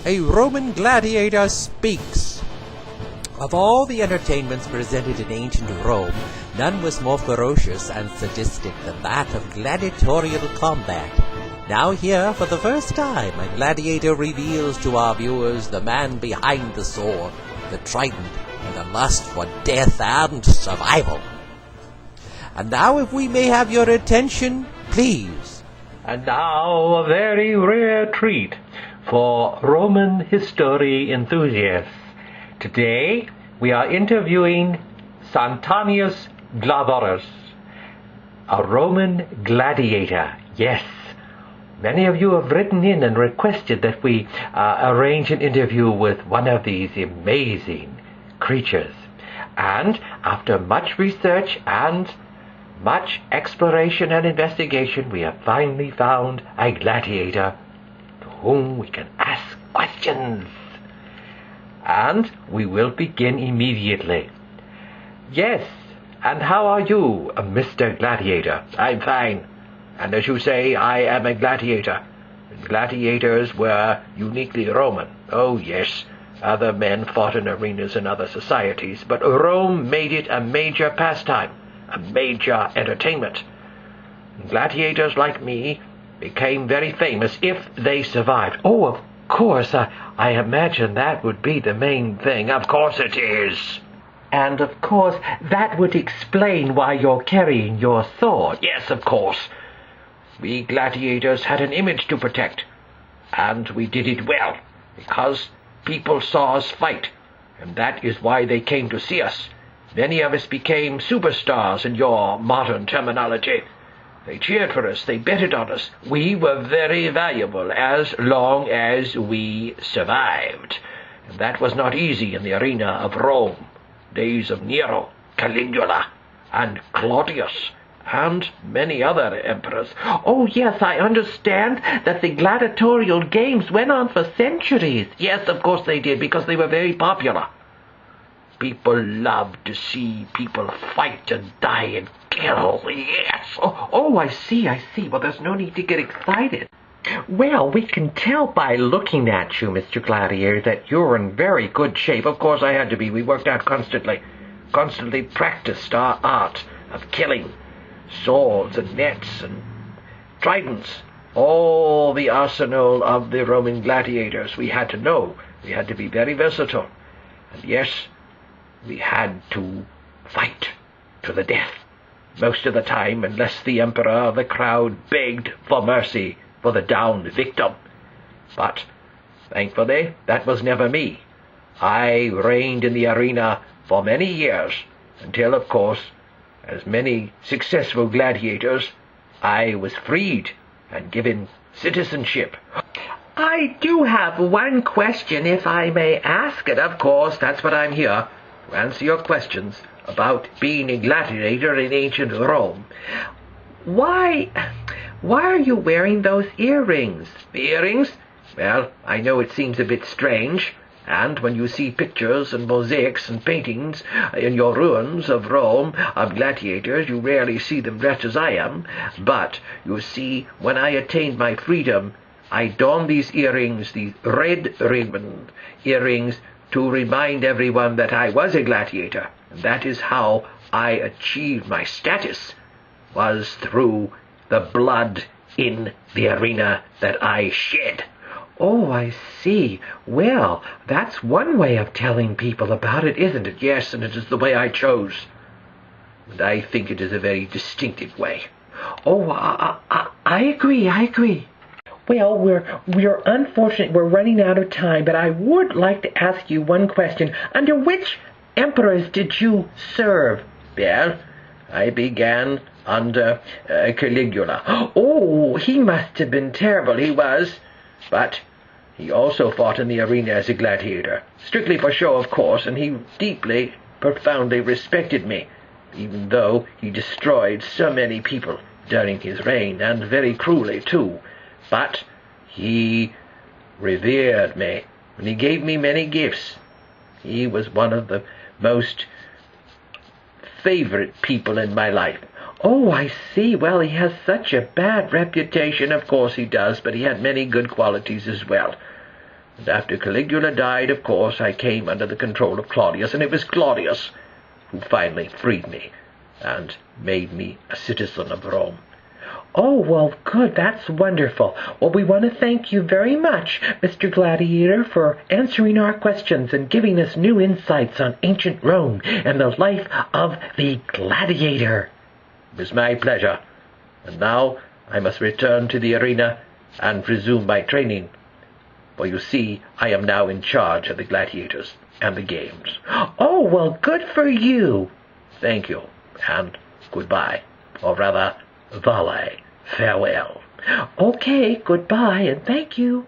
A Roman gladiator speaks. Of all the entertainments presented in ancient Rome, none was more ferocious and sadistic than that of gladiatorial combat. Now here, for the first time, a gladiator reveals to our viewers the man behind the sword, the trident, and the lust for death and survival. And now, if we may have your attention, please. And now, a very rare treat for Roman history enthusiasts. Today, we are interviewing Santanius Gladiator, a Roman gladiator. Yes, many of you have written in and requested that we arrange an interview with one of these amazing creatures. And after much research and much exploration and investigation, we have finally found a gladiator to whom we can ask questions. And we will begin immediately. Yes, and how are you, Mr. Gladiator? I'm fine. And as you say, I am a gladiator. Gladiators were uniquely Roman. Oh, yes, other men fought in arenas in other societies, but Rome made it a major pastime, a major entertainment. Gladiators like me became very famous if they survived. Oh, of course, I imagine that would be the main thing. Of course it is. And of course, that would explain why you're carrying your sword. Yes, of course. We gladiators had an image to protect, and we did it well, because people saw us fight, and that is why they came to see us. Many of us became superstars in your modern terminology. They cheered for us, they betted on us. We were very valuable as long as we survived. And that was not easy in the arena of Rome. Days of Nero, Caligula, and Claudius, and many other emperors. Oh, yes, I understand that the gladiatorial games went on for centuries. Yes, of course they did, because they were very popular. People loved to see people fight and die and kill. Yes. Oh, I see. Well, there's no need to get excited. Well, we can tell by looking at you, Mr. Gladiator, that you're in very good shape. Of course I had to be. We worked out constantly practiced our art of killing. Swords and nets and tridents. All the arsenal of the Roman gladiators we had to know. We had to be very versatile. And yes, we had to fight to the death, most of the time, unless the emperor or the crowd begged for mercy for the downed victim. But, thankfully, that was never me. I reigned in the arena for many years, until, of course, as many successful gladiators, I was freed and given citizenship. I do have one question, if I may ask it. Of course, that's what I'm here, to answer your questions about being a gladiator in ancient Rome. Why are you wearing those earrings? The earrings? Well, I know it seems a bit strange, and when you see pictures and mosaics and paintings in your ruins of Rome of gladiators, you rarely see them dressed as I am. But, you see, when I attained my freedom, I donned these earrings, these red ribbon earrings, to remind everyone that I was a gladiator. And that is how I achieved my status, was through the blood in the arena that I shed. Oh, I see. Well, that's one way of telling people about it, isn't it? Yes, and it is the way I chose. And I think it is a very distinctive way. Oh, I agree. Well, we're unfortunate. We're running out of time, but I would like to ask you one question. Under which emperors did you serve? Well, I began under Caligula. Oh, he must have been terrible, he was. But he also fought in the arena as a gladiator. Strictly for show, of course, and he deeply, profoundly respected me, even though he destroyed so many people during his reign, and very cruelly, too. But he revered me, and he gave me many gifts. He was one of the most favorite people in my life. Oh, I see. Well, he has such a bad reputation. Of course he does, but he had many good qualities as well. And after Caligula died, of course, I came under the control of Claudius, and it was Claudius who finally freed me and made me a citizen of Rome. Oh, well, good. That's wonderful. Well, we want to thank you very much, Mr. Gladiator, for answering our questions and giving us new insights on ancient Rome and the life of the gladiator. It was my pleasure. And now I must return to the arena and resume my training. For you see, I am now in charge of the gladiators and the games. Oh, well, good for you. Thank you, and goodbye. Or rather, valet, farewell. Okay, goodbye, and thank you.